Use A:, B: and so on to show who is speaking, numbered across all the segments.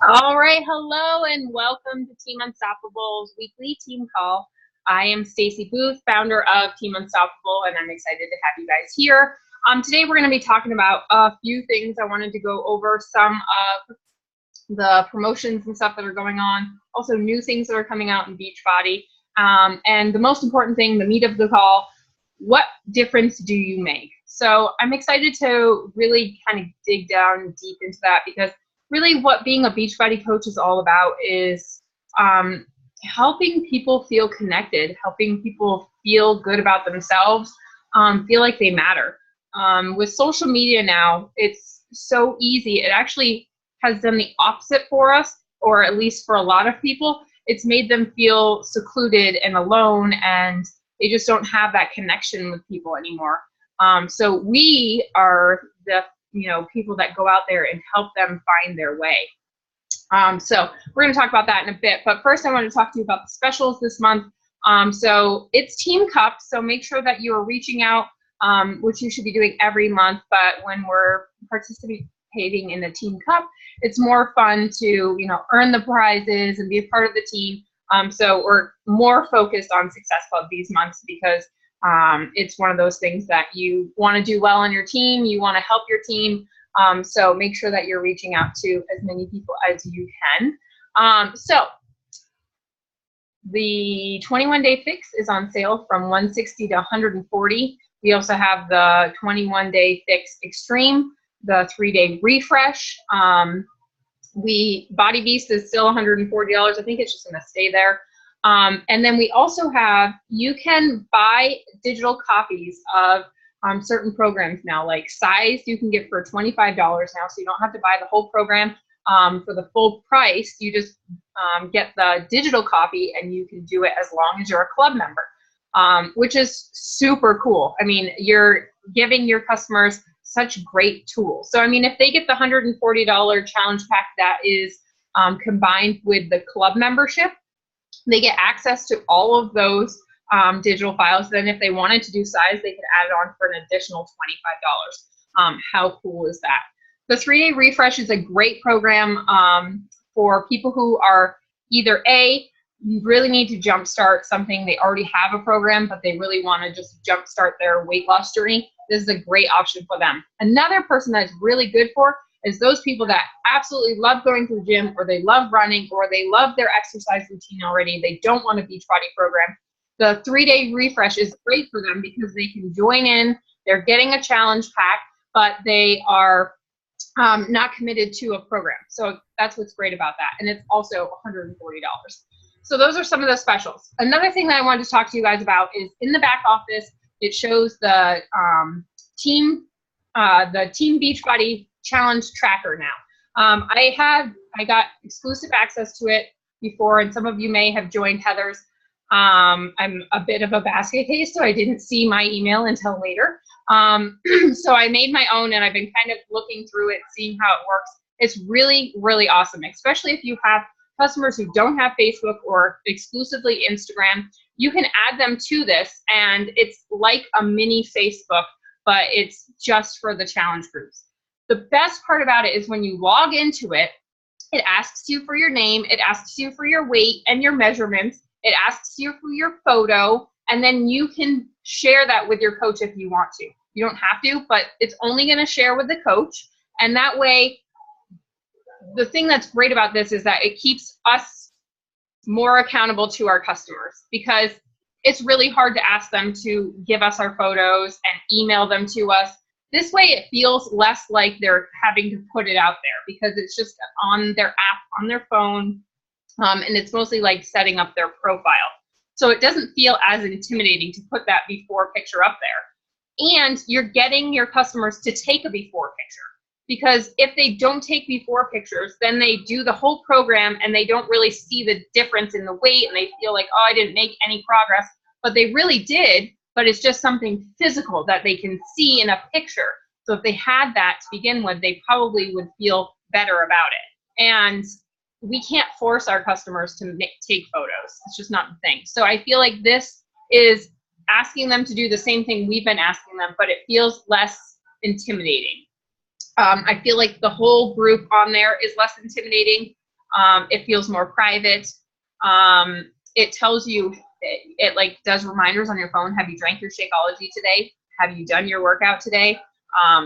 A: All right, hello and welcome to Team Unstoppable's weekly team call. I am Stacy Booth, founder of Team Unstoppable, and I'm excited to have you guys here. Today we're going to be talking about a few things. I wanted to go over some of the promotions and stuff that are going on, also new things that are coming out in Beachbody, and the most important thing, the meat of the call, what difference do you make? So I'm excited to really kind of dig down deep into that, because really what being a Beachbody coach is all about is helping people feel connected, helping people feel good about themselves, feel like they matter. With social media now, it's so easy. It actually has done the opposite for us, or at least for a lot of people. It's made them feel secluded and alone, and they just don't have that connection with people anymore. So we are the people that go out there and help them find their way. So we're going to talk about that in a bit. But first, I want to talk to you about the specials this month. So it's Team Cup. So make sure that you are reaching out, which you should be doing every month. But when we're participating in the Team Cup, it's more fun to earn the prizes and be a part of the team. So we're more focused on Success Club these months, because it's one of those things that you want to do well on your team. You want to help your team. So make sure that you're reaching out to as many people as you can. So the 21-day fix is on sale from $160 to $140. We also have the 21-day fix extreme, the 3-day refresh. Body Beast is still $140. I think it's just going to stay there. And then we also have, you can buy digital copies of certain programs now, like Size you can get for $25 now, so you don't have to buy the whole program for the full price. You just get the digital copy, and you can do it as long as you're a club member, which is super cool. I mean, you're giving your customers such great tools. So I mean, if they get the $140 challenge pack that is combined with the club membership, they get access to all of those digital files. Then if they wanted to do Size, they could add it on for an additional $25. How cool is that? The 3-day refresh is a great program for people who are either really need to jumpstart something. They already have a program, but they really want to just jumpstart their weight loss journey. This is a great option for them. Another person that's really good for is those people that absolutely love going to the gym, or they love running, or they love their exercise routine already. They don't want a Beachbody program. The 3-day refresh is great for them, because they can join in. They're getting a challenge pack, but they are not committed to a program. So that's what's great about that. And it's also $140. So those are some of the specials. Another thing that I wanted to talk to you guys about is in the back office, it shows the Team Beachbody Challenge tracker now. I got exclusive access to it before, and some of you may have joined Heather's. I'm a bit of a basket case, so I didn't see my email until later. So I made my own, and I've been kind of looking through it, seeing how it works. It's really, really awesome, especially if you have customers who don't have Facebook or exclusively Instagram. You can add them to this, and it's like a mini Facebook, but it's just for the challenge groups. The best part about it is when you log into it, it asks you for your name, it asks you for your weight and your measurements, it asks you for your photo, and then you can share that with your coach if you want to. You don't have to, but it's only going to share with the coach. And that way, the thing that's great about this is that it keeps us more accountable to our customers, because it's really hard to ask them to give us our photos and email them to us. This way it feels less like they're having to put it out there, because it's just on their app, on their phone, and it's mostly like setting up their profile. So it doesn't feel as intimidating to put that before picture up there. And you're getting your customers to take a before picture, because if they don't take before pictures, then they do the whole program and they don't really see the difference in the weight, and they feel like, oh, I didn't make any progress, but they really did. But it's just something physical that they can see in a picture. So if they had that to begin with, they probably would feel better about it. And we can't force our customers to take photos. It's just not the thing. So I feel like this is asking them to do the same thing we've been asking them, but it feels less intimidating. I feel like the whole group on there is less intimidating. It feels more private. It tells you, it like does reminders on your phone. Have you drank your Shakeology today? Have you done your workout today?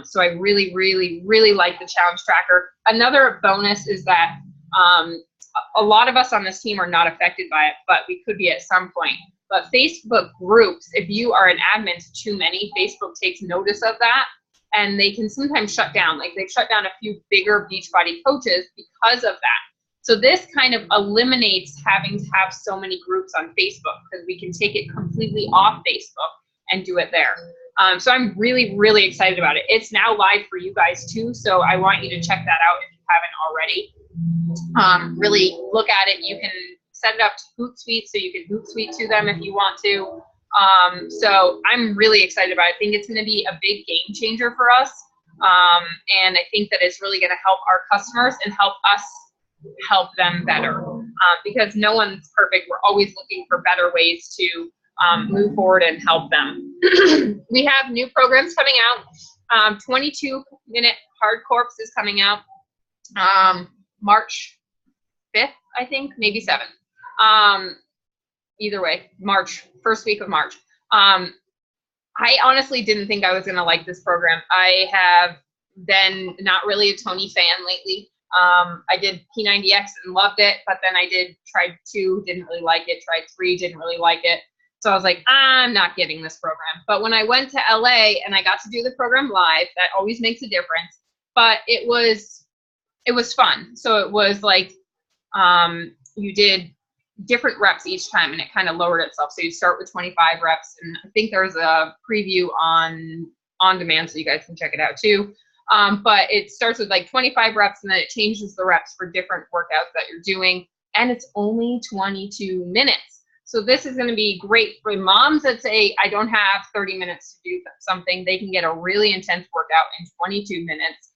A: So I really, really, really like the challenge tracker. Another bonus is that a lot of us on this team are not affected by it, but we could be at some point. But Facebook groups, if you are an admin to too many, Facebook takes notice of that, and they can sometimes shut down. Like they've shut down a few bigger Beachbody coaches because of that. So this kind of eliminates having to have so many groups on Facebook, because we can take it completely off Facebook and do it there. So I'm really, really excited about it. It's now live for you guys too, so I want you to check that out if you haven't already. Really look at it. You can set it up to Hootsuite, so you can Hootsuite to them if you want to. So I'm really excited about it. I think it's going to be a big game changer for us, and I think that it's really going to help our customers and help us help them better, because no one's perfect. We're always looking for better ways to move forward and help them. We have new programs coming out. 22-minute hard corps is coming out March 5th, I think, maybe 7th. Either way, March, first week of March. I honestly didn't think I was going to like this program. I have been not really a Tony fan lately. I did P90X and loved it, but then I tried 2, didn't really like it, tried 3, didn't really like it. So I was like, I'm not getting this program. But when I went to LA and I got to do the program live, that always makes a difference. But it was fun. So it was like, you did different reps each time, and it kind of lowered itself. So you start with 25 reps, and I think there's a preview on demand, so you guys can check it out too. But it starts with like 25 reps, and then it changes the reps for different workouts that you're doing, and it's only 22 minutes. So this is going to be great for moms that say, I don't have 30 minutes to do something. They can get a really intense workout in 22 minutes.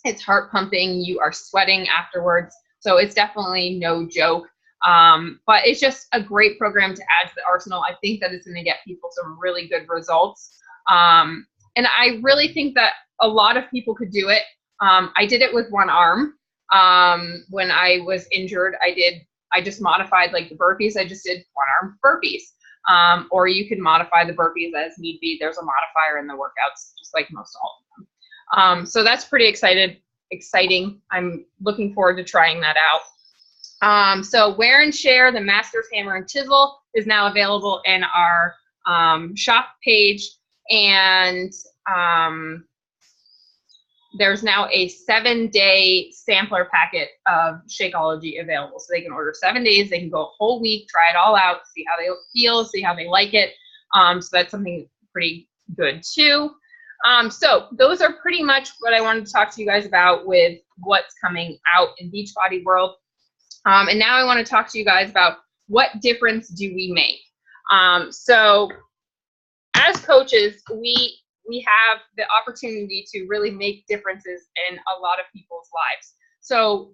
A: It's heart pumping. You are sweating afterwards. So it's definitely no joke. But it's just a great program to add to the arsenal. I think that it's going to get people some really good results. And I really think that a lot of people could do it. I did it with one arm. When I was injured, I just modified like the burpees. I just did one arm burpees. Or you can modify the burpees as need be. There's a modifier in the workouts, just like most all of them. So that's pretty exciting. I'm looking forward to trying that out. So Wear and Share, the Masters Hammer and Chisel, is now available in our shop page. And there's now a 7-day sampler packet of Shakeology available. So they can order 7 days. They can go a whole week, try it all out, see how they feel, see how they like it. So that's something pretty good too. So those are pretty much what I wanted to talk to you guys about with what's coming out in Beachbody world. And now I want to talk to you guys about what difference do we make. So as coaches, we have the opportunity to really make differences in a lot of people's lives. So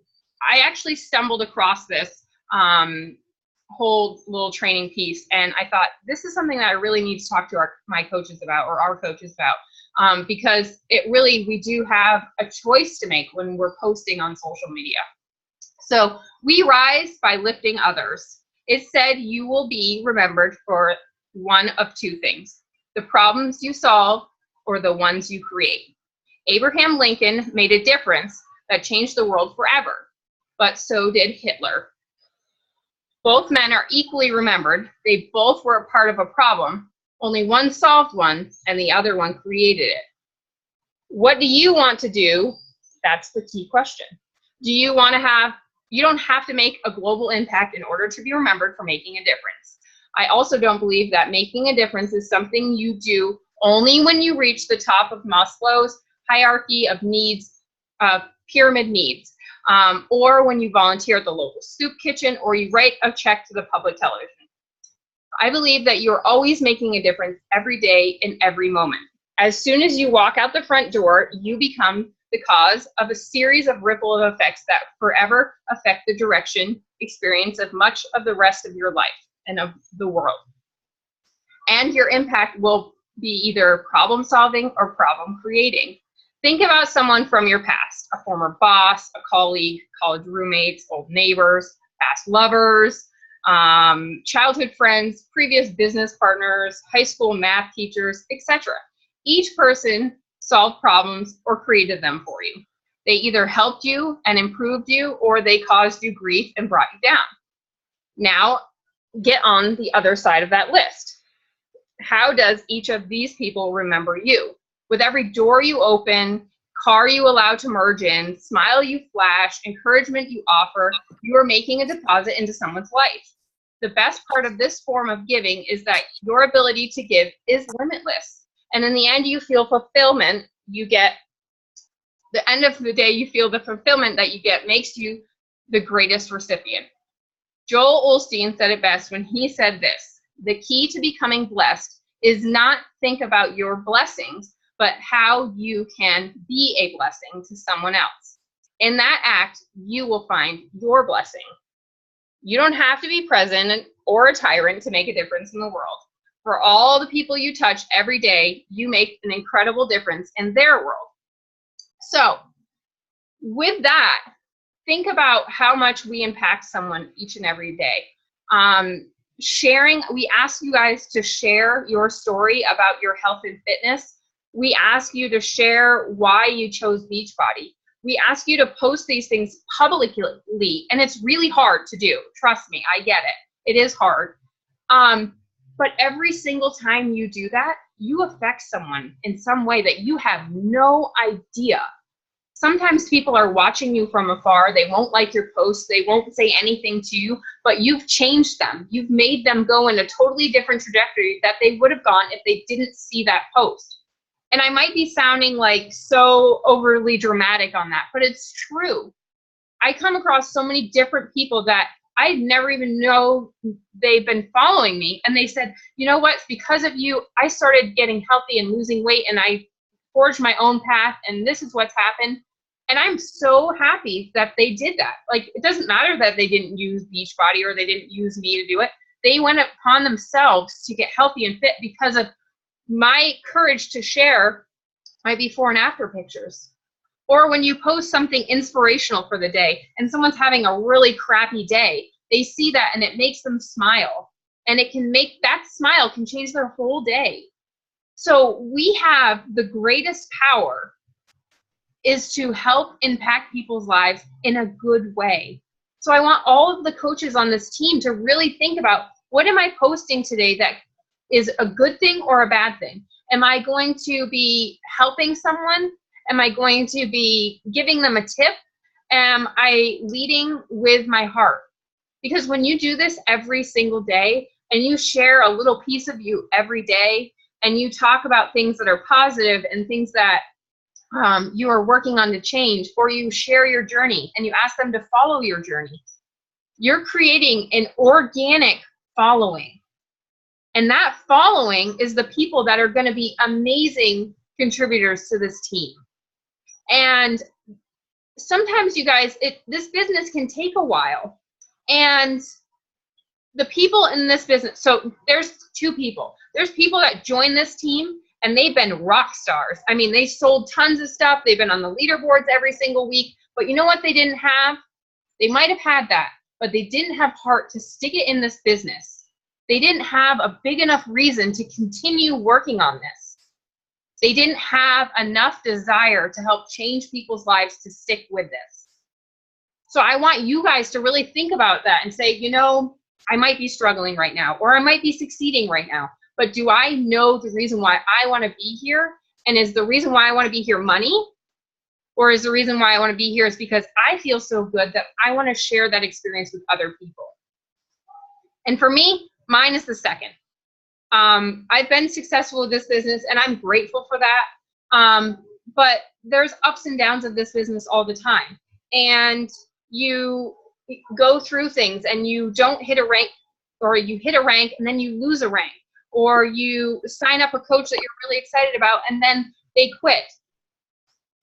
A: I actually stumbled across this whole little training piece, and I thought this is something that I really need to talk to my coaches about, or our coaches about, because we do have a choice to make when we're posting on social media. So we rise by lifting others. It said you will be remembered for one of 2 things: the problems you solve or the ones you create. Abraham Lincoln made a difference that changed the world forever, but so did Hitler. Both men are equally remembered. They both were a part of a problem. Only one solved one, and the other one created it. What do you want to do? That's the key question. You don't have to make a global impact in order to be remembered for making a difference. I also don't believe that making a difference is something you do only when you reach the top of Maslow's hierarchy of needs, pyramid needs, or when you volunteer at the local soup kitchen, or you write a check to the public television. I believe that you're always making a difference every day in every moment. As soon as you walk out the front door, you become the cause of a series of ripple effects that forever affect the direction, experience of much of the rest of your life and of the world. And your impact will be either problem solving or problem creating. Think about someone from your past, a former boss, a colleague, college roommates, old neighbors, past lovers, childhood friends, previous business partners, high school math teachers, etc. Each person solved problems or created them for you. They either helped you and improved you, or they caused you grief and brought you down. Now, get on the other side of that list. How does each of these people remember you? With every door you open, car you allow to merge in, smile you flash, encouragement you offer, you are making a deposit into someone's life. The best part of this form of giving is that your ability to give is limitless. And in the end, you feel fulfillment. You get the end of the day, you feel the fulfillment that you get makes you the greatest recipient. Joel Osteen said it best when he said this: the key to becoming blessed is not think about your blessings, but how you can be a blessing to someone else. In that act, you will find your blessing. You don't have to be present or a tyrant to make a difference in the world. For all the people you touch every day, you make an incredible difference in their world. So with that, think about how much we impact someone each and every day. Sharing, we ask you guys to share your story about your health and fitness. We ask you to share why you chose Beachbody. We ask you to post these things publicly, and it's really hard to do. Trust me, I get it. It is hard. But every single time you do that, you affect someone in some way that you have no idea. Sometimes people are watching you from afar. They won't like your posts. They won't say anything to you, but you've changed them. You've made them go in a totally different trajectory that they would have gone if they didn't see that post. And I might be sounding like so overly dramatic on that, but it's true. I come across so many different people that I never even know they've been following me. And they said, you know what, because of you, I started getting healthy and losing weight, and I forged my own path, and this is what's happened. And I'm so happy that they did that. Like, it doesn't matter that they didn't use Beachbody or they didn't use me to do it. They went upon themselves to get healthy and fit because of my courage to share my before and after pictures. Or when you post something inspirational for the day and someone's having a really crappy day, they see that and it makes them smile. And it can make, that smile can change their whole day. So we have the greatest power is to help impact people's lives in a good way. So I want all of the coaches on this team to really think about, what am I posting today that is a good thing or a bad thing? Am I going to be helping someone? Am I going to be giving them a tip? Am I leading with my heart? Because when you do this every single day and you share a little piece of you every day and you talk about things that are positive and things that you are working on to change, or you share your journey and you ask them to follow your journey, you're creating an organic following. And that following is the people that are going to be amazing contributors to this team. And sometimes, you guys, this business can take a while. And the people in this business, so there's two people. There's people that join this team and they've been rock stars. I mean, they sold tons of stuff. They've been on the leaderboards every single week. But you know what they didn't have? They might have had that, but they didn't have heart to stick it in this business. They didn't have a big enough reason to continue working on this. They didn't have enough desire to help change people's lives to stick with this. So I want you guys to really think about that and say, you know, I might be struggling right now, or I might be succeeding right now, but do I know the reason why I want to be here? And is the reason why I want to be here money? Or is the reason why I want to be here is because I feel so good that I want to share that experience with other people? And for me, mine is the second. I've been successful with this business and I'm grateful for that. But there's ups and downs of this business all the time. And you go through things and you don't hit a rank, or you hit a rank and then you lose a rank, or you sign up a coach that you're really excited about and then they quit.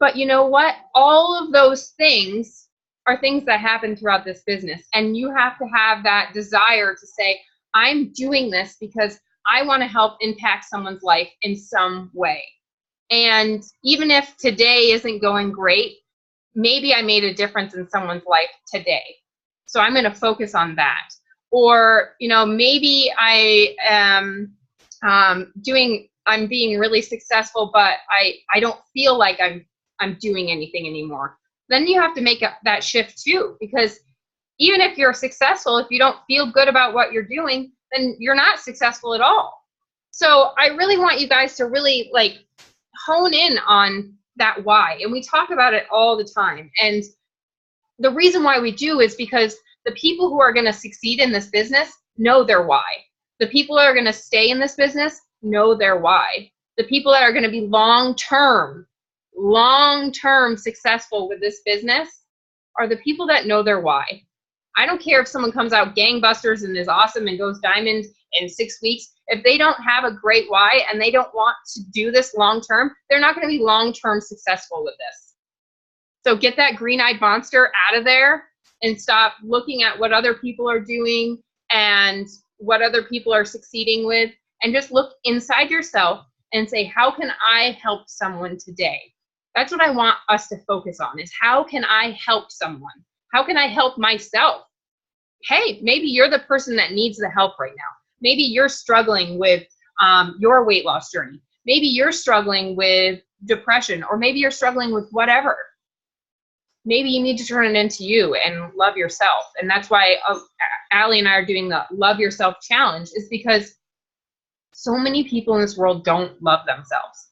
A: But you know what? All of those things are things that happen throughout this business. And you have to have that desire to say, I'm doing this because I want to help impact someone's life in some way. And even if today isn't going great, maybe I made a difference in someone's life today. So I'm going to focus on that. Or, you know, maybe I am I'm being really successful, but I don't feel like I'm doing anything anymore. Then you have to make that shift too, because even if you're successful, if you don't feel good about what you're doing, then you're not successful at all. So I really want you guys to really like hone in on that why. And we talk about it all the time. And the reason why we do is because the people who are going to succeed in this business know their why. The people that are going to stay in this business know their why. The people that are going to be long-term successful with this business are the people that know their why. I don't care if someone comes out gangbusters and is awesome and goes diamond in 6 weeks. If they don't have a great why and they don't want to do this long-term, they're not going to be long-term successful with this. So get that green-eyed monster out of there and stop looking at what other people are doing and what other people are succeeding with, and just look inside yourself and say, how can I help someone today? That's what I want us to focus on, is how can I help someone? How can I help myself? Hey, maybe you're the person that needs the help right now. Maybe you're struggling with your weight loss journey. Maybe you're struggling with depression, or maybe you're struggling with whatever. Maybe you need to turn it into you and love yourself. And that's why Allie and I are doing the Love Yourself Challenge, is because so many people in this world don't love themselves.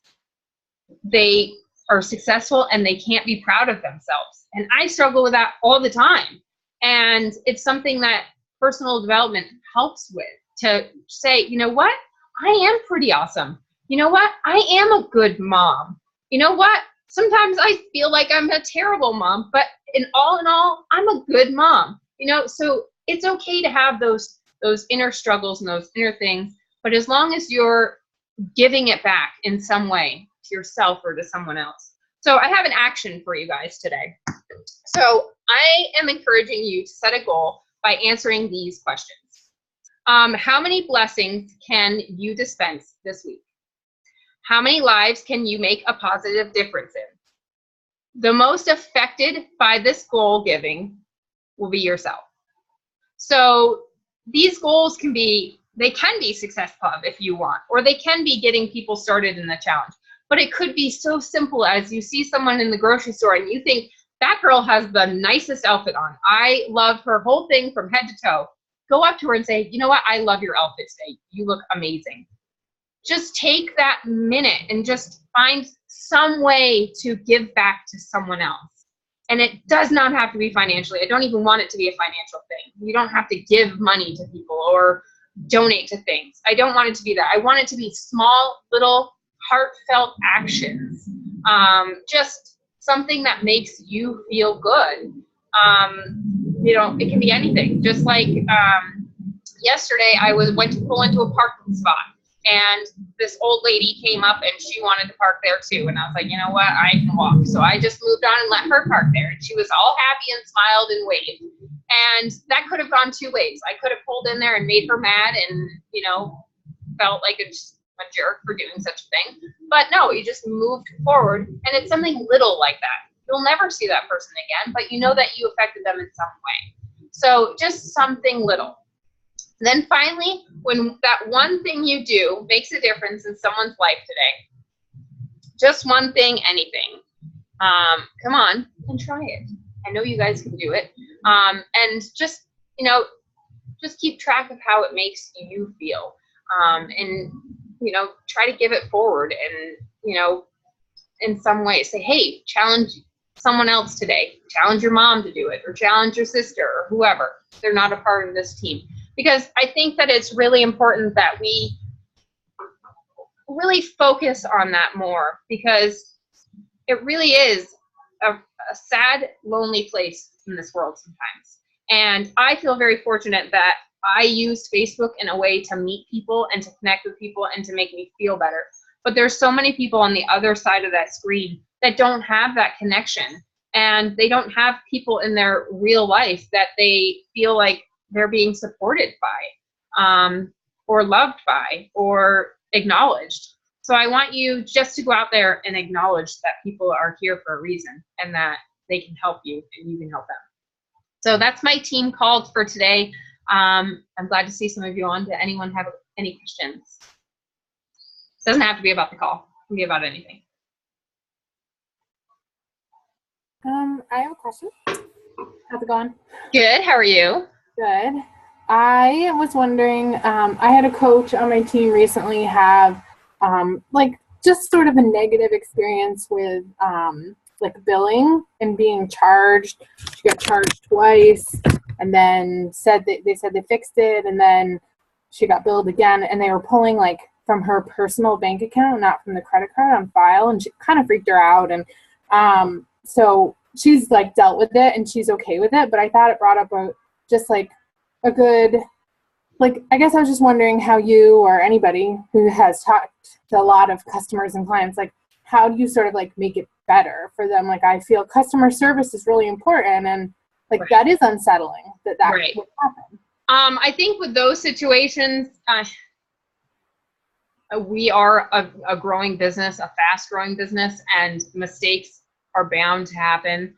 A: They are successful and they can't be proud of themselves. And I struggle with that all the time. And it's something that personal development helps with, to say, you know what? I am pretty awesome. You know what? I am a good mom. You know what? Sometimes I feel like I'm a terrible mom, but in all, I'm a good mom. You know, so it's okay to have those inner struggles and those inner things, but as long as you're giving it back in some way to yourself or to someone else. So I have an action for you guys today. So I am encouraging you to set a goal by answering these questions. How many blessings can you dispense this week? How many lives can you make a positive difference in? The most affected by this goal giving will be yourself. So these goals can be Success Club if you want, or they can be getting people started in the challenge. But it could be so simple as you see someone in the grocery store and you think, that girl has the nicest outfit on. I love her whole thing from head to toe. Go up to her and say, you know what? I love your outfit today. You look amazing. Just take that minute and just find some way to give back to someone else. And it does not have to be financially. I don't even want it to be a financial thing. You don't have to give money to people or donate to things. I don't want it to be that. I want it to be small, little, heartfelt actions. Just something that makes you feel good. You know, it can be anything. Just like yesterday, I went to pull into a parking spot, and this old lady came up and she wanted to park there too. And I was like, you know what, I can walk. So I just moved on and let her park there. And she was all happy and smiled and waved. And that could have gone two ways. I could have pulled in there and made her mad and, you know, felt like a jerk for doing such a thing. But no, you just moved forward. And it's something little like that. You'll never see that person again, but you know that you affected them in some way. So just something little. Then finally, when that one thing you do makes a difference in someone's life today, just one thing, anything, come on and try it. I know you guys can do it. And just, you know, just keep track of how it makes you feel. And, you know, try to give it forward and, you know, in some way say, hey, challenge someone else today. Challenge your mom to do it, or challenge your sister or whoever. They're not a part of this team. Because I think that it's really important that we really focus on that more, because it really is a sad, lonely place in this world sometimes. And I feel very fortunate that I use Facebook in a way to meet people and to connect with people and to make me feel better. But there's so many people on the other side of that screen that don't have that connection, and they don't have people in their real life that they feel like they're being supported by, or loved by, or acknowledged. So I want you just to go out there and acknowledge that people are here for a reason and that they can help you and you can help them. So that's my team called for today. I'm glad to see some of you on. Did anyone have any questions? Doesn't have to be about the call. It can be about anything.
B: I have a question. How's it going?
A: Good. How are you?
B: Good. I was wondering, I had a coach on my team recently have like just sort of a negative experience with like billing and being charged. She got charged twice and then said that they said they fixed it, and then she got billed again, and they were pulling like from her personal bank account, not from the credit card on file, and she kind of freaked her out. And so she's like dealt with it and she's okay with it, but I thought it brought up a good, like, I guess I was just wondering how you or anybody who has talked to a lot of customers and clients, like, how do you sort of like make it better for them? Like, I feel customer service is really important, and like that is unsettling that
A: Right.
B: would happen.
A: I think with those situations, we are a growing business, a fast growing business, and mistakes are bound to happen.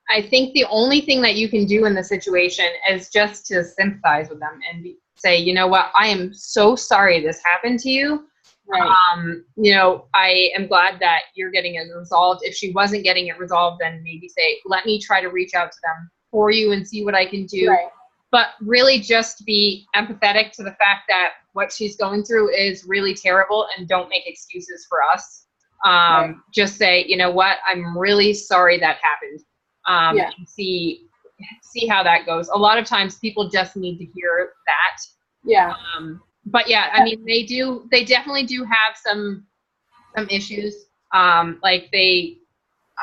A: I think the only thing that you can do in the situation is just to sympathize with them and say, you know what, I am so sorry this happened to you.
B: Right.
A: You know, I am glad that you're getting it resolved. If she wasn't getting it resolved, then maybe say, let me try to reach out to them for you and see what I can do.
B: Right.
A: But really just be empathetic to the fact that what she's going through is really terrible, and don't make excuses for us.
B: Right.
A: Just say, you know what, I'm really sorry that happened.
B: Yeah.
A: And see how that goes. A lot of times people just need to hear that.
B: Yeah.
A: But yeah, I mean, they definitely do have some issues. Like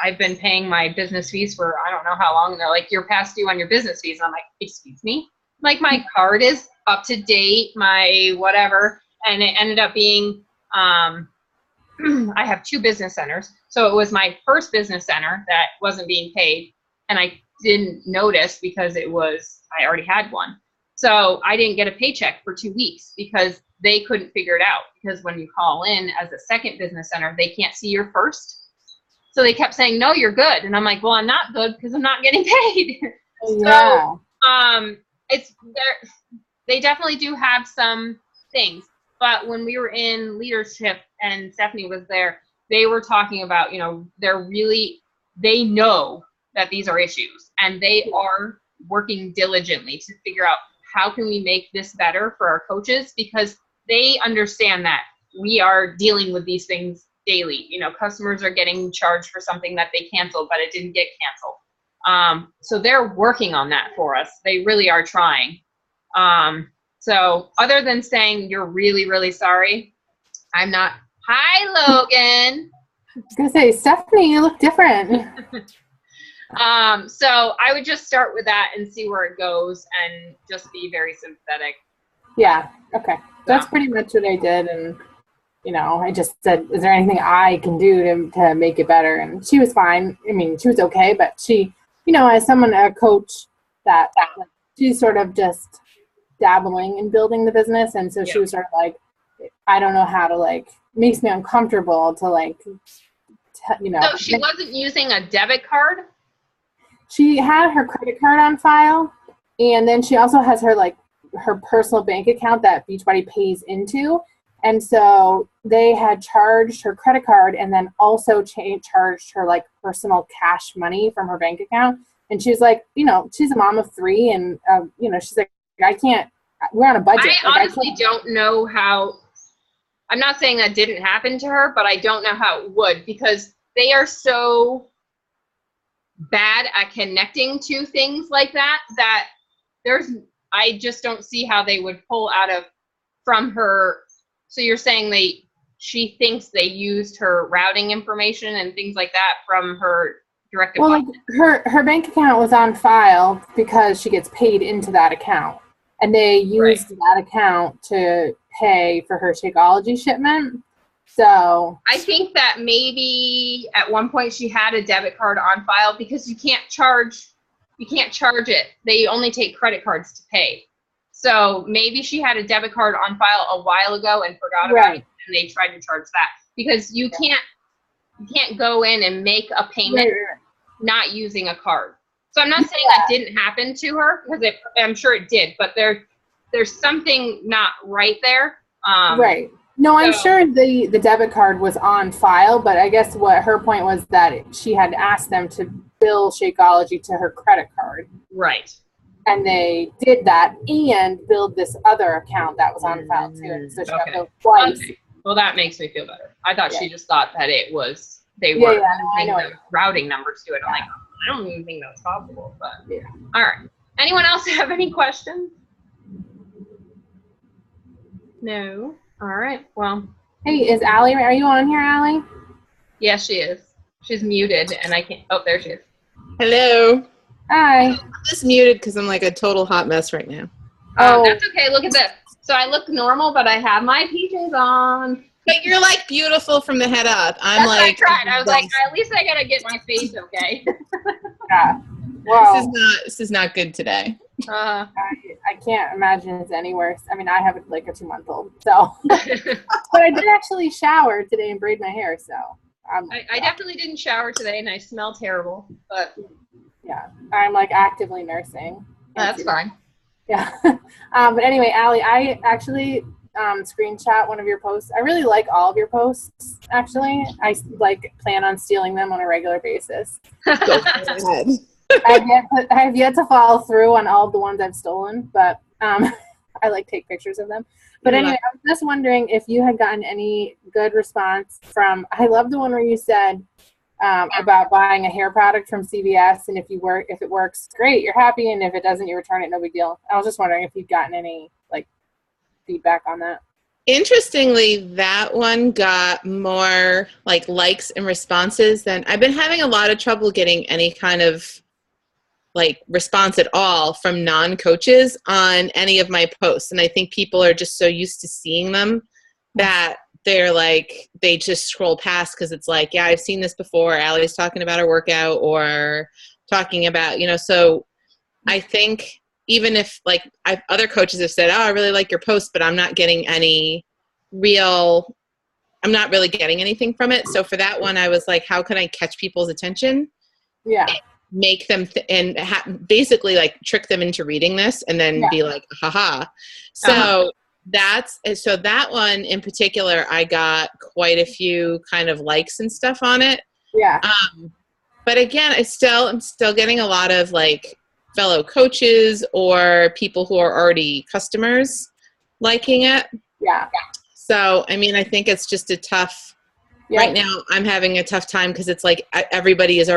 A: I've been paying my business fees for I don't know how long, and they're like, you're past due on your business fees. And I'm like, excuse me? Like, my card is up to date, my whatever. And it ended up being, I have 2 business centers. So it was my first business center that wasn't being paid, and I didn't notice because I already had one. So I didn't get a paycheck for 2 weeks because they couldn't figure it out, because when you call in as a second business center, they can't see your first. So they kept saying, no, you're good. And I'm like, well, I'm not good because I'm not getting paid.
B: Yeah.
A: So it's there. They definitely do have some things. But when we were in leadership and Stephanie was there, they were talking about, you know, they know that these are issues, and they are working diligently to figure out how can we make this better for our coaches, because they understand that we are dealing with these things daily. You know, customers are getting charged for something that they canceled, but it didn't get canceled. So they're working on that for us. They really are trying. So other than saying you're really, really sorry, I'm not. Hi, Logan.
B: I was gonna say, Stephanie, you look different.
A: So I would just start with that and see where it goes, and just be very sympathetic.
B: Yeah. Okay. That's pretty much what I did. And, you know, I just said, is there anything I can do to make it better? And she was fine. I mean, she was okay, but she, you know, as a coach that like, she's sort of just dabbling in building the business. And so she was sort of like, I don't know how to, like, makes me uncomfortable to, like, you know.
A: So she wasn't using a debit card?
B: She had her credit card on file, and then she also has her personal bank account that Beachbody pays into. And so they had charged her credit card and then also charged her like personal cash money from her bank account. And she's like, you know, she's a mom of 3, and you know, she's like, we're on a budget.
A: I honestly don't know how. I'm not saying that didn't happen to her, but I don't know how it would, because they are so bad at connecting to things like that I just don't see how they would pull from her. So you're saying she thinks they used her routing information and things like that from her direct deposit?
B: Well, like her bank account was on file because she gets paid into that account, and they used that account to pay for her Shakeology shipment. So
A: I think that maybe at one point she had a debit card on file, because you can't charge it. They only take credit cards to pay. So maybe she had a debit card on file a while ago and forgot about it, and they tried to charge that because you can't go in and make a payment not using a card. So I'm not saying that didn't happen to her because I'm sure it did, but there's something not right there.
B: Right. No, I'm sure the debit card was on file, but I guess what her point was that she had asked them to bill Shakeology to her credit card.
A: Right.
B: And they did that and billed this other account that was on file too. And so she got billed twice.
A: Okay. Well, that makes me feel better. I thought she just thought that it was they were using the routing numbers to it. I'm like, I don't even think that's possible. But all right. Anyone else have any questions? No. All right. Well.
B: Hey, is Allie? Are you on here, Allie?
A: Yes, she is. She's muted, and I can't. Oh, there she is.
C: Hello.
B: Hi.
C: I'm just muted because I'm like a total hot mess right now.
A: That's okay. Look at this. So I look normal, but I have my PJs on.
C: But you're like beautiful from the head up.
A: That's what I tried. I was like, at least I gotta get my face okay.
B: Yeah. Well,
C: this is not good today.
B: I can't imagine it's any worse. I mean, I have like a 2-month-old, so. But I did actually shower today and braid my hair, so.
A: I definitely didn't shower today, and I smell terrible. But
B: yeah, I'm like actively nursing.
A: That's fine.
B: Yeah. But anyway, Allie, I actually screenshot one of your posts. I really like all of your posts, actually. I like plan on stealing them on a regular basis.
C: Go ahead.
B: I have yet to follow through on all of the ones I've stolen, but I like take pictures of them. But anyway, I was just wondering if you had gotten any good response from, I love the one where you said about buying a hair product from CVS, and if it works, great, you're happy, and if it doesn't, you return it, no big deal. I was just wondering if you'd gotten any like feedback on that.
C: Interestingly, that one got more like likes and responses than I've been having a lot of trouble getting any kind of like response at all from non-coaches on any of my posts. And I think people are just so used to seeing them that they're like, they just scroll past because it's like, yeah, I've seen this before. Allie's talking about her workout or talking about, so I think even if like other coaches have said, oh, I really like your post, but I'm not getting I'm not really getting anything from it. So for that one, I was like, how can I catch people's attention?
B: Yeah.
C: Make them basically like trick them into reading this and then be like, haha. So that one in particular, I got quite a few kind of likes and stuff on it.
B: Yeah.
C: But again, I'm still getting a lot of like fellow coaches or people who are already customers liking it.
B: Yeah.
C: So, I mean, I think it's just a tough, right now I'm having a tough time because it's like everybody that's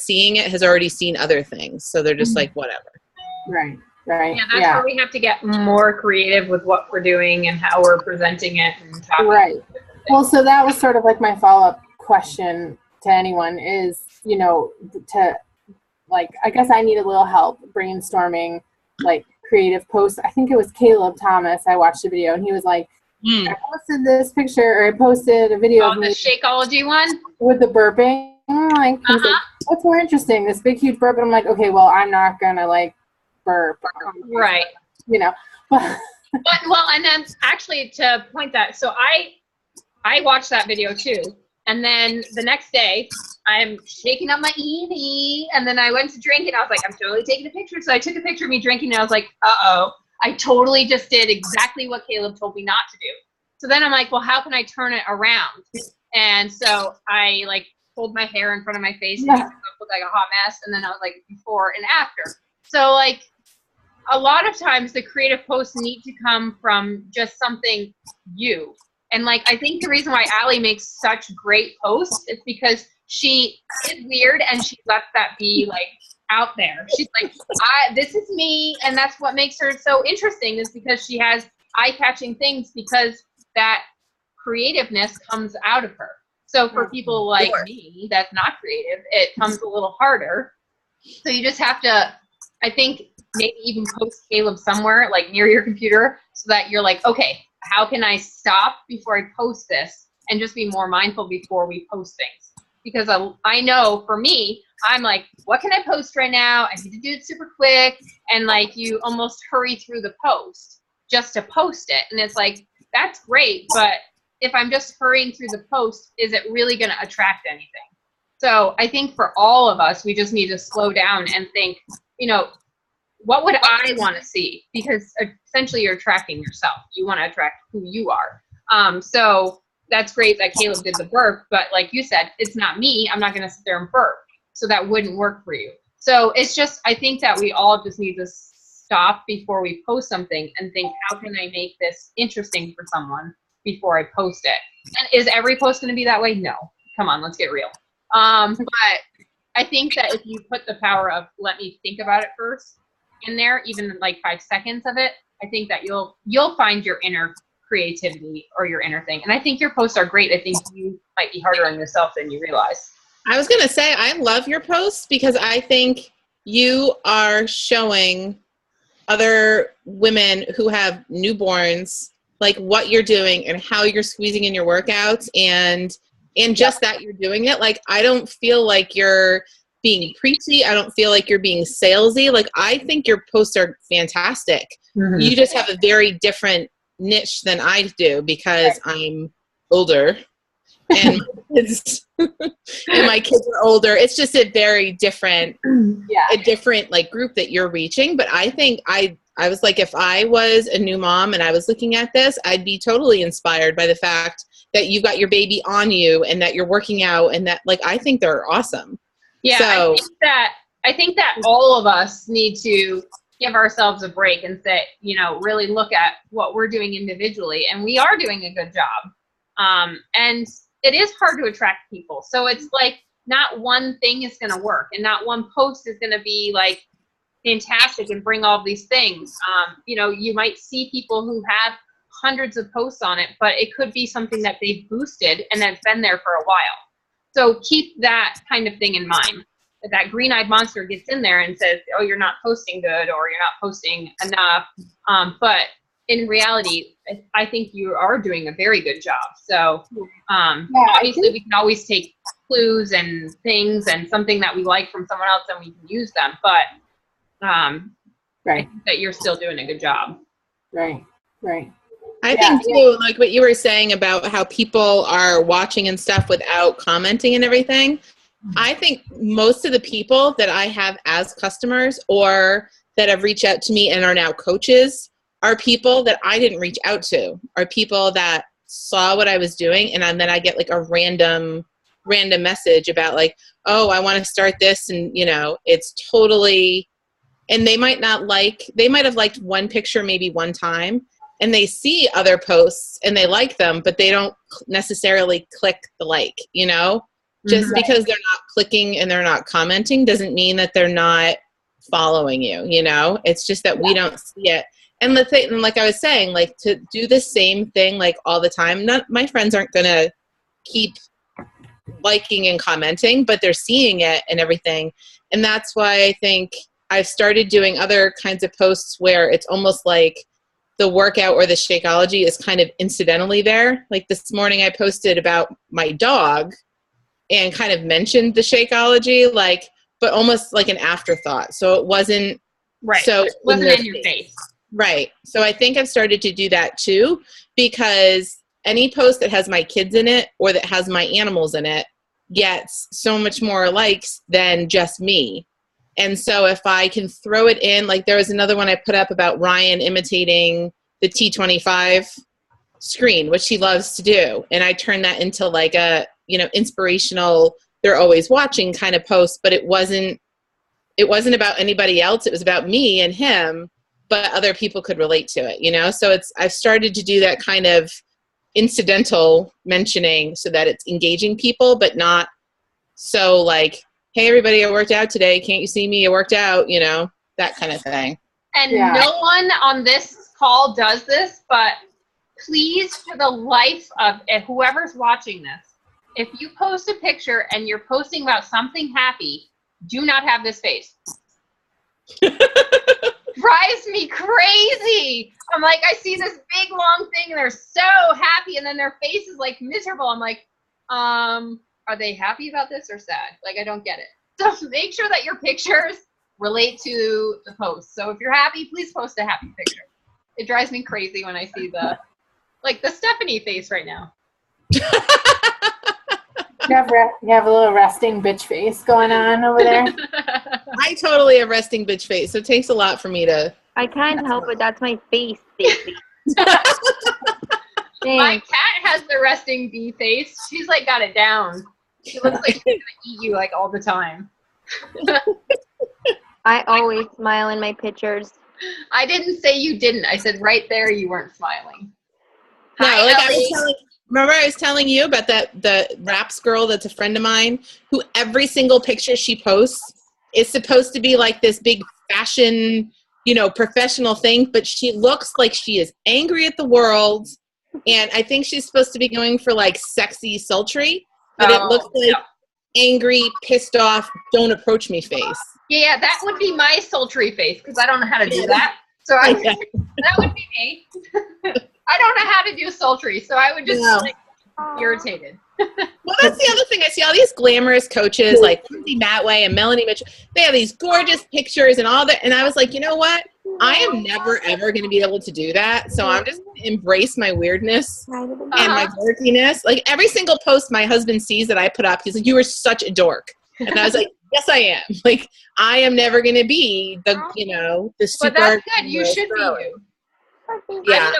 C: seeing it has already seen other things. So they're just like, whatever.
B: Right.
A: Yeah, that's where we have to get more creative with what we're doing and how we're presenting it. And
B: right. Well, so that was sort of like my follow-up question to anyone is, to like, I guess I need a little help brainstorming like creative posts. I think it was Caleb Thomas. I watched a video and he was like, I posted this picture or I posted a video of
A: the Shakeology one
B: with the burping. Like, he's like, what's more interesting, this big huge burp? And I'm like, okay, well, I'm not gonna like burp,
A: right?
B: But
A: well, and then actually to point that, so I watched that video too, and then the next day I'm shaking up my ED, and then I went to drink, and I was like, I'm totally taking a picture. So I took a picture of me drinking, and I was like, I totally just did exactly what Caleb told me not to do. So then I'm like, well, how can I turn it around? And so I like pulled my hair in front of my face and looked like a hot mess. And then I was like, before and after. So like a lot of times the creative posts need to come from just something you. And like, I think the reason why Allie makes such great posts is because she is weird and she lets that be like out there. She's like, this is me. And that's what makes her so interesting is because she has eye-catching things because that creativeness comes out of her. So for people like me that's not creative, it comes a little harder. So you just have to, I think, maybe even post Caleb somewhere like near your computer so that you're like, okay, how can I stop before I post this and just be more mindful before we post things? Because I know for me, I'm like, what can I post right now? I need to do it super quick. And like you almost hurry through the post just to post it. And it's like, that's great, but if I'm just hurrying through the post, is it really going to attract anything? So I think for all of us, we just need to slow down and think, what would I want to see? Because essentially you're attracting yourself. You want to attract who you are. So that's great that Caleb did the burp, but like you said, it's not me. I'm not going to sit there and burp. So that wouldn't work for you. So it's just, I think that we all just need to stop before we post something and think, how can I make this interesting for someone before I post it? And is every post going to be that way? No. Come on, let's get real. But I think that if you put the power of let me think about it first in there, even like 5 seconds of it, I think that you'll find your inner creativity or your inner thing. And I think your posts are great. I think you might be harder on yourself than you realize.
C: I was going to say, I love your posts because I think you are showing other women who have newborns, like what you're doing and how you're squeezing in your workouts and just that you're doing it. Like, I don't feel like you're being preachy. I don't feel like you're being salesy. Like, I think your posts are fantastic. Mm-hmm. You just have a very different niche than I do because I'm older and my kids are older. It's just a very different, a different like group that you're reaching. But I think I was like, if I was a new mom and I was looking at this, I'd be totally inspired by the fact that you've got your baby on you and that you're working out and that, like, I think they're awesome.
A: Yeah, so, I think that all of us need to give ourselves a break and say, really look at what we're doing individually, and we are doing a good job. And it is hard to attract people. So it's like not one thing is going to work and not one post is going to be like fantastic and bring all these things. You might see people who have hundreds of posts on it, but it could be something that they've boosted and that's been there for a while. So keep that kind of thing in mind. If that green-eyed monster gets in there and says, oh, you're not posting good or you're not posting enough. But in reality, I think you are doing a very good job. So obviously we can always take clues and things and something that we like from someone else and we can use them. But I think that you're still doing a good job.
B: Right.
C: I think too, like what you were saying about how people are watching and stuff without commenting and everything. I think most of the people that I have as customers or that have reached out to me and are now coaches are people that I didn't reach out to, are people that saw what I was doing. And then I get like a random message about like, oh, I want to start this. And, it's totally, and they might have liked one picture maybe one time. And they see other posts and they like them, but they don't necessarily click the like, just because they're not clicking and they're not commenting doesn't mean that they're not following you, it's just that we don't see it. And the thing, like I was saying, like to do the same thing, like all the time, my friends aren't going to keep liking and commenting, but they're seeing it and everything. And that's why I think I've started doing other kinds of posts where it's almost like the workout or the Shakeology is kind of incidentally there. Like this morning I posted about my dog and kind of mentioned the Shakeology, like, but almost like an afterthought. So it wasn't so
A: it wasn't in your face.
C: Right. So I think I've started to do that too, because any post that has my kids in it or that has my animals in it gets so much more likes than just me. And so if I can throw it in, like there was another one I put up about Ryan imitating the T25 screen, which he loves to do. And I turned that into like a, inspirational, they're always watching kind of post, but it wasn't about anybody else. It was about me and him, but other people could relate to it, So I've started to do that kind of incidental mentioning so that it's engaging people, but not so like, hey, everybody, I worked out today. Can't you see me? I worked out, that kind of thing.
A: And no one on this call does this, but please, for the life of whoever's watching this, if you post a picture and you're posting about something happy, do not have this face. Drives me crazy. I'm like, I see this big long thing and they're so happy and then their face is like miserable. I'm like, are they happy about this or sad? Like, I don't get it. So make sure that your pictures relate to the post. So if you're happy, please post a happy picture. It drives me crazy when I see like the Stephanie face right now.
B: You have a little resting bitch face going on over there.
C: I totally have resting bitch face, so it takes a lot for me to.
D: I can't help it. That's my face, Stacy.
A: My cat has the resting bee face. She's like got it down. She looks like she's gonna eat you like all the time.
D: I always smile in my pictures.
A: I didn't say you didn't. I said right there you weren't smiling.
C: No,
A: Hi,
C: like
A: Ellie.
C: remember I was telling you about the Raps girl that's a friend of mine who every single picture she posts is supposed to be like this big fashion, professional thing, but she looks like she is angry at the world, and I think she's supposed to be going for like sexy, sultry, but it looks like angry, pissed off, don't approach me face.
A: Yeah, that would be my sultry face because I don't know how to do that. So that would be me. I don't know how to do sultry, so I would just be like irritated.
C: Well, that's the other thing. I see all these glamorous coaches like Lindsay Matway and Melanie Mitchell. They have these gorgeous pictures and all that. And I was like, you know what? I am never, ever going to be able to do that. So I'm just going to embrace my weirdness and my dorkiness. Like every single post my husband sees that I put up, he's like, you are such a dork. And I was like, yes, I am. Like, I am never going to be the super.
A: But that's good. You should be you.
C: Yeah,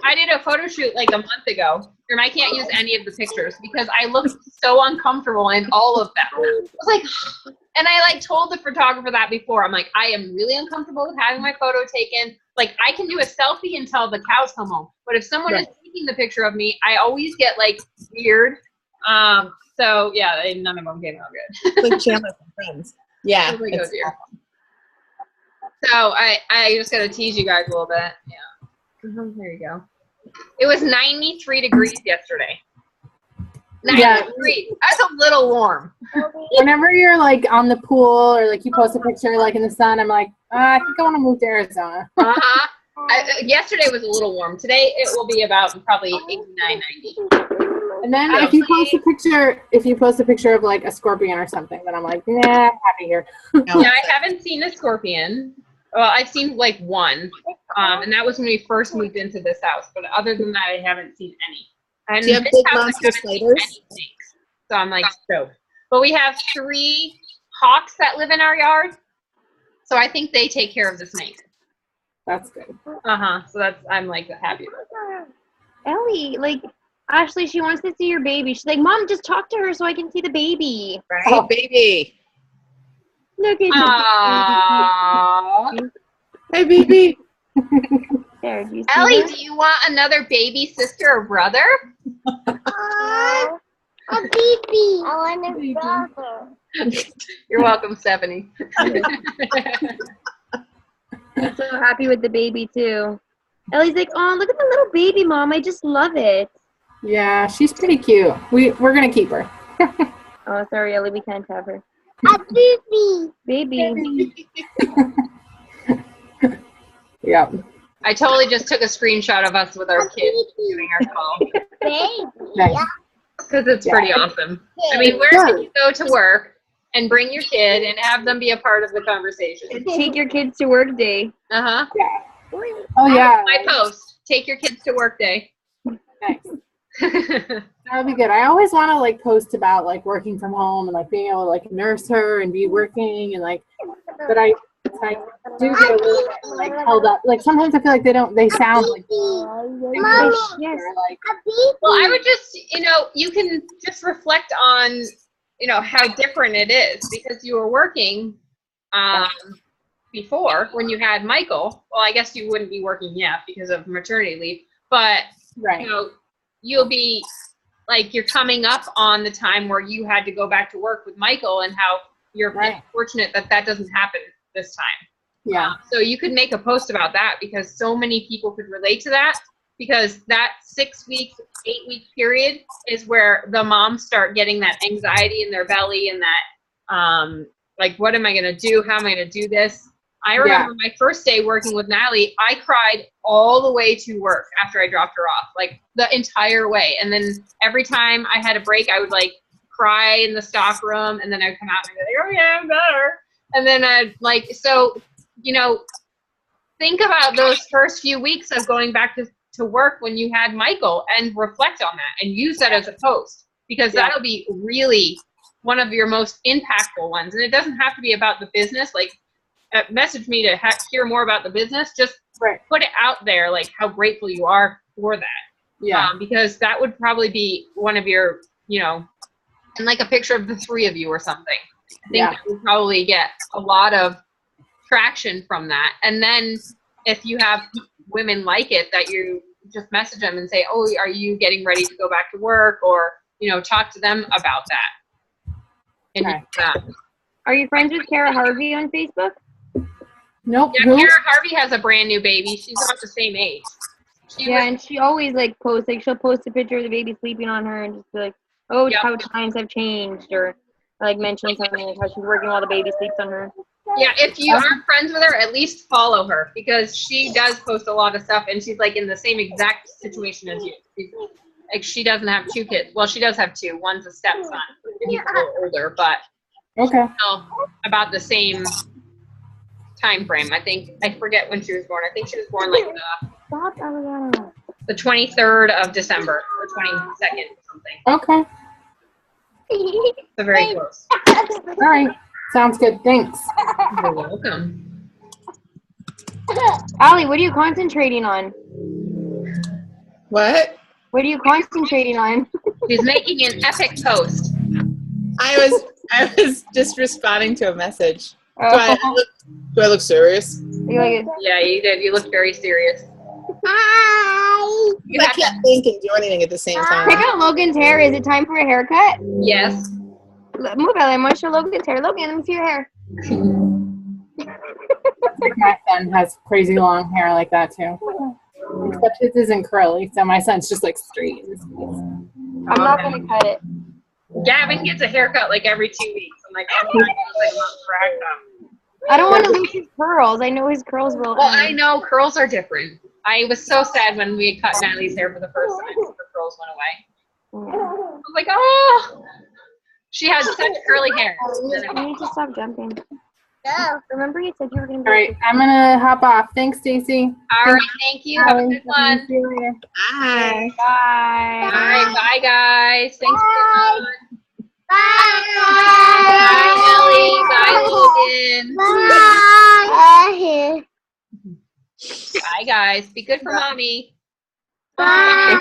A: I did a photo shoot like a month ago, and I can't use any of the pictures because I looked so uncomfortable in all of them. I was like, and I like told the photographer that before. I'm like, I am really uncomfortable with having my photo taken. Like, I can do a selfie until the cows come home, but if someone is taking the picture of me, I always get like weird. So yeah, none of them came out good.
C: Like Chandler from Friends. Yeah.
A: Like, oh dear. So I just got to tease you guys a little bit. Yeah. There you go. It was 93 degrees yesterday. 93 degrees. That's a little warm.
B: Whenever you're like on the pool or like you post a picture like in the sun, I'm like, I think I want to move to Arizona.
A: Yesterday was a little warm. Today it will be about probably 89, 90.
B: And then if you post a picture of like a scorpion or something, then I'm like, nah, I'm happy here.
A: Yeah, I haven't seen a scorpion. Well, I've seen like one, and that was when we first moved into this house. But other than that, I haven't seen any. And
C: do you have
A: this
C: big
A: house,
C: monster spiders?
A: So I'm like stoked. But we have 3 hawks that live in our yard, so I think they take care of the snake.
B: That's good.
A: So I'm like happy about that.
D: Ellie, like Ashley, she wants to see your baby. She's like, Mom, just talk to her so I can see the baby.
C: Right, oh, baby.
D: Look at
A: Aww.
C: Hey, baby.
D: There, do you see
A: Ellie,
D: her?
A: do you want another baby sister or brother?
D: A baby. I want a brother.
A: You're welcome, Stephanie.
D: I'm so happy with the baby too. Ellie's like, oh, look at the little baby, Mom. I just love it.
B: Yeah, she's pretty cute. We're gonna keep her.
D: Oh, sorry, Ellie, we can't have her.
E: A baby.
D: Baby.
B: Yeah.
A: I totally just took a screenshot of us with our kids doing our call
E: Baby.
B: Nice.
A: because it's pretty awesome. I mean, where can you go to work and bring your kid and have them be a part of the conversation?
D: Take your kids to work day.
A: Uh-huh.
B: Oh yeah.
A: My post, take your kids to work day.
B: Nice. That would be good. I always want to like post about like working from home and like being able to like nurse her and be working and like, but I do get a little bit like held up. Like sometimes I feel like they sound like,
E: Mommy.
D: Yes.
B: like
E: A baby.
A: Well, I would just, you can just reflect on, how different it is because you were working before when you had Michael. Well, I guess you wouldn't be working yet because of maternity leave, but
B: right.
A: You'll be like you're coming up on the time where you had to go back to work with Michael and how you're fortunate that doesn't happen this time.
B: Yeah.
A: So you could make a post about that because so many people could relate to that because that 6 week, 8 week period is where the moms start getting that anxiety in their belly and that like, what am I going to do? How am I going to do this? I remember my first day working with Natalie, I cried all the way to work after I dropped her off, like the entire way. And then every time I had a break, I would like cry in the stock room and then I'd come out and be like, oh yeah, I'm better. And then I'd like, so, think about those first few weeks of going back to work when you had Michael and reflect on that and use that as a post, because that'll be really one of your most impactful ones. And it doesn't have to be about the business. Like, message me to hear more about the business. Just put it out there, like how grateful you are for that.
B: Yeah.
A: Because that would probably be one of your, you know, and like a picture of the three of you or something. I think that would probably get a lot of traction from that. And then if you have women like it, that you just message them and say, oh, are you getting ready to go back to work? Or, you know, talk to them about that. And
D: Are you friends with Kara Harvey on Facebook?
B: Nope.
A: yeah,
B: Who?
A: Kara Harvey has a brand new baby. She's about the same age.
D: And she always like posts, like she'll post a picture of the baby sleeping on her and just be like, oh, how times have changed, or like mention something like how she's working while the baby sleeps on her.
A: Yeah, if you aren't friends with her, at least follow her, because she does post a lot of stuff, and she's like in the same exact situation as you. Like, she doesn't have two kids. Well, she does have two. One's a stepson, and he's a little older, but about the same time frame. I forget when she was born. I think she was born like the 23rd of December or 22nd or something.
B: Okay.
A: So very close.
B: All right. Sounds good. Thanks.
A: You're welcome.
D: Allie, what are you concentrating on?
C: What?
D: What are you concentrating on?
A: She's making an epic post.
C: I was just responding to a message.
D: Oh.
C: Do I look serious?
D: You like it?
A: Yeah, you did. You look very serious.
E: Hi.
C: I can't think and do anything at the same time.
D: Check out Logan's hair. Is it time for a haircut?
A: Yes.
D: Move, Ellie. I want to show Logan's hair. Logan, let me see your hair.
B: My son has crazy long hair like that too. Except his isn't curly, so my son's just like straight.
D: I'm not going to cut it.
A: Gavin gets a haircut like every 2 weeks. I'm like, oh,
D: I don't want to lose his curls. I know his curls will.
A: well, I know curls are different. I was so sad when we cut Natalie's hair for the first time. Her curls went away. I was like, oh, she had such curly hair.
D: I need to stop jumping.
E: Go.
D: Remember you said you were going to
B: All right, I'm gonna hop off. Thanks, Stacy.
A: All right, thank you. Have a good one.
B: See you later.
C: Bye.
D: Bye.
A: All right, bye, guys. Thanks for coming.
E: Bye.
A: Bye, Ellie. Bye, Logan.
E: Bye.
A: Bye, guys. Be good for mommy.
E: Bye.